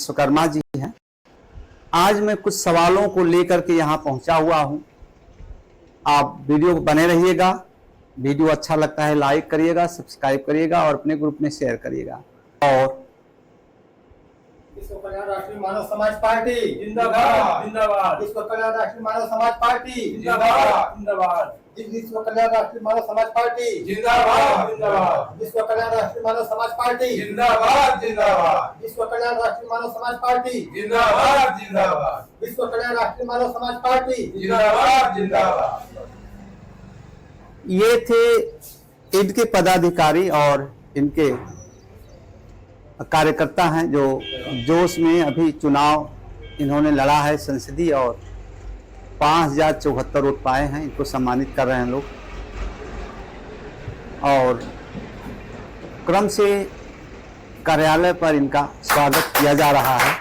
विश्वकर्मा जी हैं। आज मैं कुछ सवालों को लेकर के यहाँ पहुँचा हुआ हूँ। आप वीडियो बने रहिएगा। वीडियो अच्छा लगता है लाइक करिएगा, सब्सक्राइब करिएगा और अपने ग्रुप में शेयर करिएगा। और विश्व कल्याण राष्ट्रीय मानव समाज पार्टी जिंदाबाद जिंदाबाद। विश्व कल्याण राष्ट्रीय मानव समाज पार्टी जिंदाबाद जिंदाबाद। विश्व कल्याण राष्ट्रीय मानव समाज पार्टी जिंदाबाद जिंदाबाद। विश्व कल्याण राष्ट्रीय मानव समाज पार्टी जिंदाबाद जिंदाबाद। विश्व कल्याण राष्ट्रीय मानव समाज पार्टी जिंदाबाद जिंदाबाद। विश्व कल्याण राष्ट्रीय मानव समाज पार्टी जिंदाबाद जिंदाबाद। ये थे इनके पदाधिकारी और इनके कार्यकर्ता हैं जो जोश में अभी चुनाव इन्होंने लड़ा है संसदीय और 5074 वोट पाए हैं। इनको सम्मानित कर रहे हैं लोग और क्रम से कार्यालय पर इनका स्वागत किया जा रहा है।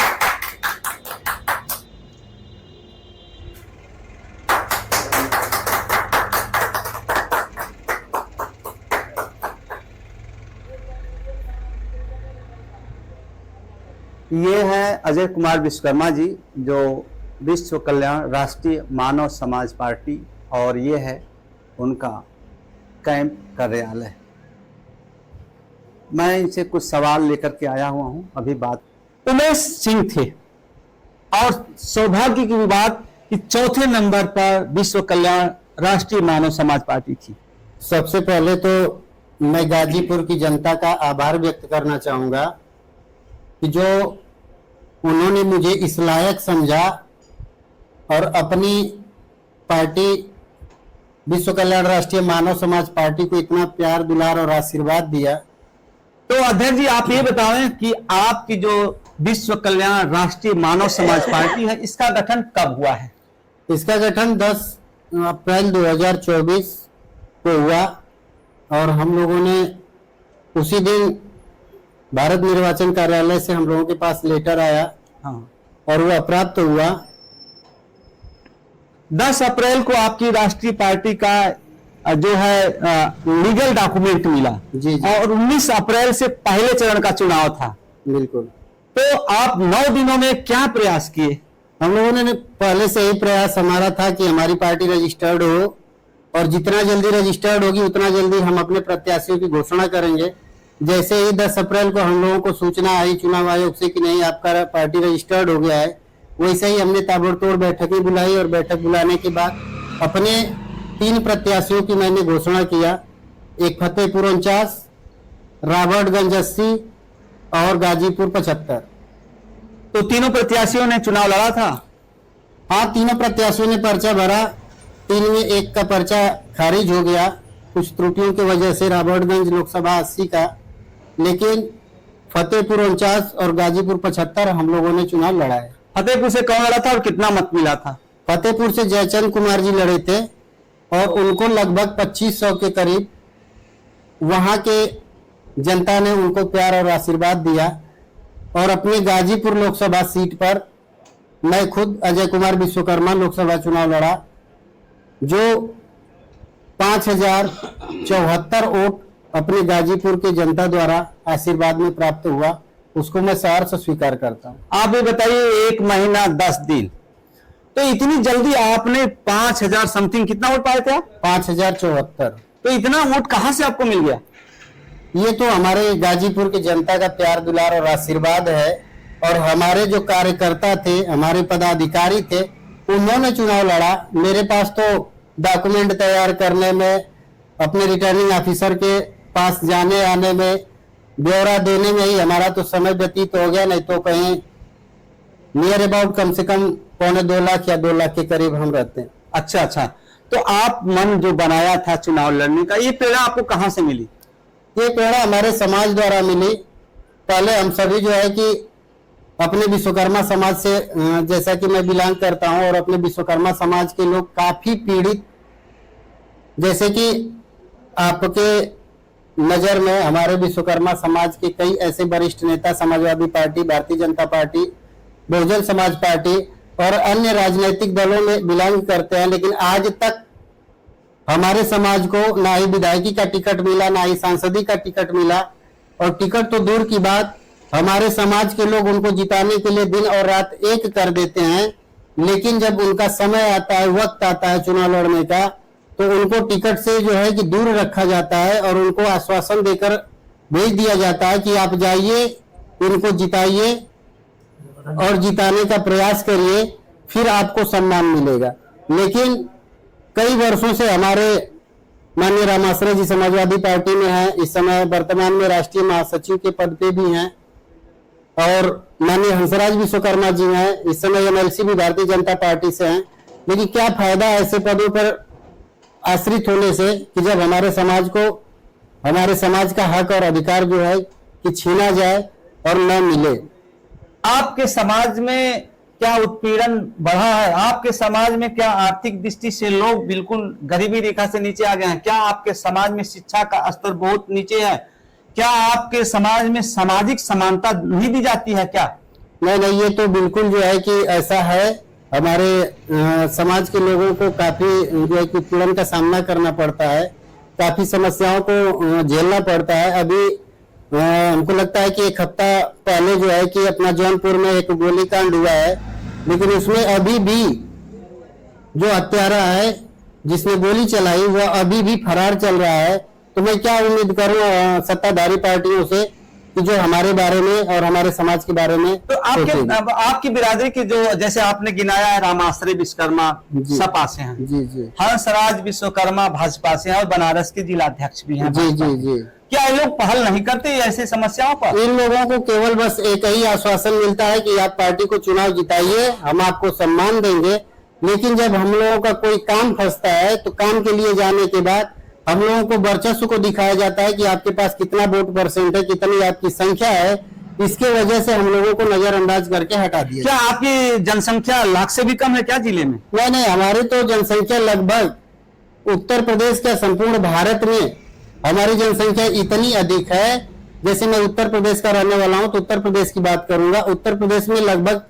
ये है अजय कुमार विश्वकर्मा जी जो विश्व कल्याण राष्ट्रीय मानव समाज पार्टी, और ये है उनका कैंप कार्यालय। मैं इनसे कुछ सवाल लेकर के आया हुआ हूं। अभी बात उमेश सिंह थे और सौभाग्य की बात कि चौथे नंबर पर विश्व कल्याण राष्ट्रीय मानव समाज पार्टी थी। सबसे पहले तो मैं गाजीपुर की जनता का आभार व्यक्त करना चाहूँगा कि जो उन्होंने मुझे इस लायक समझा और अपनी पार्टी विश्व कल्याण राष्ट्रीय मानव समाज पार्टी को इतना प्यार दुलार और आशीर्वाद दिया। तो अध्यक्ष जी आप ये बताएं कि आपकी जो विश्व कल्याण राष्ट्रीय मानव समाज पार्टी है इसका गठन कब हुआ है? इसका गठन 10 अप्रैल 2024 को हुआ और हम लोगों ने उसी दिन भारत निर्वाचन कार्यालय से हम लोगों के पास लेटर आया। हाँ। और वो अप्राप्त हुआ। 10 अप्रैल को आपकी राष्ट्रीय पार्टी का जो है लीगल डॉक्यूमेंट मिला। जी। और 19 अप्रैल से पहले चरण का चुनाव था। बिल्कुल। तो आप 9 दिनों में क्या प्रयास किए? हम लोगों ने पहले से ही प्रयास हमारा था कि हमारी पार्टी रजिस्टर्ड हो और जितना जल्दी रजिस्टर्ड होगी उतना जल्दी हम अपने प्रत्याशियों की घोषणा करेंगे। जैसे ही 10 अप्रैल को हम लोगों को सूचना आई चुनाव आयोग से कि नहीं आपका पार्टी रजिस्टर्ड हो गया है, वैसे ही हमने ताबड़तोड़ बैठकें बुलाई और बैठक बुलाने के बाद अपने 3 प्रत्याशियों की मैंने घोषणा किया। एक फतेहपुर 49, राबर्टगंज 80 और गाजीपुर 75। तो तीनों प्रत्याशियों ने चुनाव लड़ा था? हाँ, तीनों प्रत्याशियों ने पर्चा भरा। 3 में एक का पर्चा खारिज हो गया कुछ त्रुटियों की वजह से, राबर्टगंज लोकसभा 80 का। लेकिन फतेहपुर 49 और गाजीपुर 75 हम लोगों ने चुनाव लड़ा है। फतेहपुर से कौन लड़ा था और कितना मत मिला था? फतेहपुर से जयचंद कुमार जी लड़े थे और उनको लगभग 2500 के करीब वहां के जनता ने उनको प्यार और आशीर्वाद दिया। और अपने गाजीपुर लोकसभा सीट पर मैं खुद अजय कुमार विश्वकर्मा लोकसभा चुनाव लड़ा, जो 5074 वोट अपने गाजीपुर के जनता द्वारा आशीर्वाद में प्राप्त हुआ। उसको मैं सहर्ष स्वीकार करता हूँ। आप ये बताइए 1 महीना 10 दिन, तो इतनी जल्दी आपने 5000 समथिंग कितना वोट पाए थे? 5074। तो इतना वोट कहाँ से आपको मिल गया? ये तो हमारे गाजीपुर की जनता का प्यार दुलार और आशीर्वाद है। और हमारे जो कार्यकर्ता थे, हमारे पदाधिकारी थे, उन्होंने चुनाव लड़ा। मेरे पास तो डॉक्यूमेंट तैयार करने में, अपने रिटर्निंग ऑफिसर के पास जाने आने में, ब्यौरा देने में ही हमारा तो समय व्यतीत हो गया। नहीं तो कहीं नियर अबाउट कम से कम 2.25 लाख या 2 लाख के करीब हम रहते हैं। अच्छा अच्छा। तो आप मन जो बनाया था चुनाव लड़ने का, ये प्रेरणा आपको कहाँ से मिली? ये प्रेरणा हमारे समाज द्वारा मिली। पहले हम सभी जो है कि अपने विश्वकर्मा समाज से, जैसा कि मैं बिलोंग करता हूं, और अपने विश्वकर्मा समाज के लोग काफी पीड़ित, जैसे कि आपके नजर में हमारे विश्वकर्मा समाज के कई ऐसे वरिष्ठ नेता Samajwadi party, Bharatiya Janata party, Bahujan Samaj party और अन्य राजनीतिक दलों में बिलोंग करते हैं, लेकिन आज तक हमारे समाज को ना ही विधायकी का टिकट मिला, ना ही सांसदी का टिकट मिला। और टिकट तो दूर की बात, हमारे समाज के लोग उनको जिताने के लिए दिन और रात एक कर देते हैं, लेकिन जब उनका समय आता है, वक्त आता है चुनाव लड़ने का, तो उनको टिकट से जो है कि दूर रखा जाता है और उनको आश्वासन देकर भेज दिया जाता है कि आप जाइए, इनको जिताइए और जिताने का प्रयास करिए, फिर आपको सम्मान मिलेगा। लेकिन कई वर्षों से हमारे माननीय रामाश्रय जी समाजवादी पार्टी में हैं, इस समय वर्तमान में राष्ट्रीय महासचिव के पद पे भी हैं, और माननीय हंसराज विश्वकर्मा जी हैं, इस समय एमएलसी भी भारतीय जनता पार्टी से हैं। लेकिन क्या फायदा ऐसे पदों पर आश्रित होने से कि जब हमारे समाज को, हमारे समाज का हक और अधिकार जो है कि छीना जाए और न मिले। आपके समाज में क्या उत्पीड़न बढ़ा है? आपके समाज में क्या आर्थिक दृष्टि से लोग बिल्कुल गरीबी रेखा से नीचे आ गए हैं? क्या आपके समाज में शिक्षा का स्तर बहुत नीचे है? क्या आपके समाज में सामाजिक समानता नहीं दी जाती है क्या? नहीं, ये तो बिल्कुल जो है कि ऐसा है। हमारे समाज के लोगों को काफी जो है कि उत्पीड़न का सामना करना पड़ता है, काफी समस्याओं को झेलना पड़ता है। अभी हमको लगता है कि एक हफ्ता पहले जो है कि अपना जौनपुर में एक गोलीकांड हुआ है, लेकिन उसमें अभी भी जो हत्यारा है जिसने गोली चलाई वह अभी भी फरार चल रहा है। तो मैं क्या उम्मीद करूं सत्ताधारी पार्टियों से कि जो हमारे बारे में और हमारे समाज के बारे में। तो आपकी बिरादरी के जो, जैसे आपने गिनाया है, रामाश्रय विश्वकर्मा सपा से हैं, जी, हंसराज विश्वकर्मा भाजपा से हैं और बनारस के जिलाध्यक्ष भी हैं। जी। क्या ये लोग पहल नहीं करते ऐसे समस्याओं पर? इन लोगों को केवल बस एक ही आश्वासन मिलता है कि आप पार्टी को चुनाव जिताइए, हम आपको सम्मान देंगे। लेकिन जब हम लोगों का कोई काम फंसता है तो काम के लिए जाने के बाद हम लोगों को वर्चस्व को दिखाया जाता है कि आपके पास कितना वोट परसेंट है, कितनी आपकी संख्या है। इसके वजह से हम लोगों को नजरअंदाज करके हटा दिया। क्या आपकी जनसंख्या लाख से भी कम है क्या जिले में? नहीं, हमारी तो जनसंख्या लगभग उत्तर प्रदेश का संपूर्ण भारत में हमारी जनसंख्या इतनी अधिक है। जैसे मैं उत्तर प्रदेश का रहने वाला हूं तो उत्तर प्रदेश की बात करूंगा। उत्तर प्रदेश में लगभग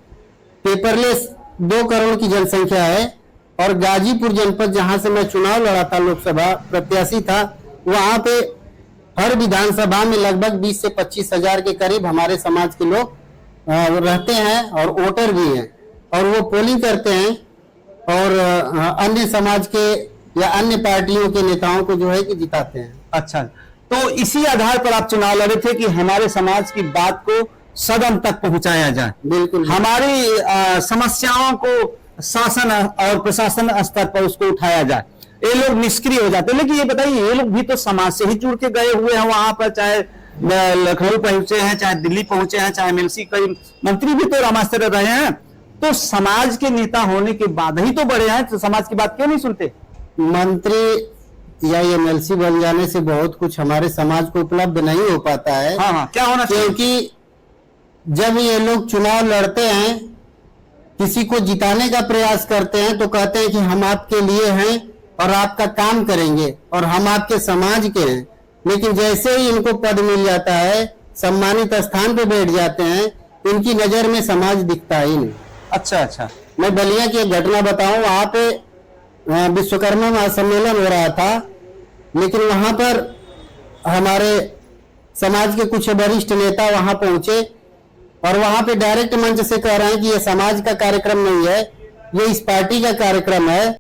पेपरलेस 2 करोड़ की जनसंख्या है, और गाजीपुर जनपद जहां से मैं चुनाव लड़ा था, लोकसभा प्रत्याशी था, वहां पे हर विधानसभा में लगभग 20 से 25 हजार के करीब हमारे समाज के लोग रहते हैं और वोटर भी हैं, और वो पोलिंग करते हैं और अन्य समाज के या अन्य पार्टियों के नेताओं को जो है कि जिताते हैं। अच्छा, तो इसी आधार पर आप चुनाव लड़े थे कि हमारे समाज की बात को सदन तक पहुंचाया जाए, बिल्कुल हमारी समस्याओं को शासन और प्रशासन स्तर पर उसको उठाया जाए। ये लोग निष्क्रिय हो जाते हैं। लेकिन ये बताइए, ये लोग भी तो समाज से ही जुड़ के गए हुए हैं वहां पर, चाहे लखनऊ पहुंचे हैं, चाहे दिल्ली पहुंचे हैं, चाहे एमएलसी कई मंत्री भी तो रामाश्रय रहे हैं। तो समाज के नेता होने के बाद ही तो बड़े हैं, तो समाज की बात क्यों नहीं सुनते? मंत्री या एमएलसी बन जाने से बहुत कुछ हमारे समाज को उपलब्ध नहीं हो पाता है। हाँ, क्या होना चाहिए? क्योंकि जब ये लोग चुनाव लड़ते हैं, किसी को जिताने का प्रयास करते हैं, तो कहते हैं कि हम आपके लिए हैं और आपका काम करेंगे और हम आपके समाज के हैं। लेकिन जैसे ही इनको पद मिल जाता है, सम्मानित स्थान पे बैठ जाते हैं, इनकी नजर में समाज दिखता ही नहीं। अच्छा, मैं बलिया की एक घटना बताऊं। वहां पे विश्वकर्मा महासम्मेलन हो रहा था, लेकिन वहां पर हमारे समाज के कुछ वरिष्ठ नेता वहां पहुंचे और वहां पे डायरेक्ट मंच से कह रहे हैं कि ये समाज का कार्यक्रम नहीं है, ये इस पार्टी का कार्यक्रम है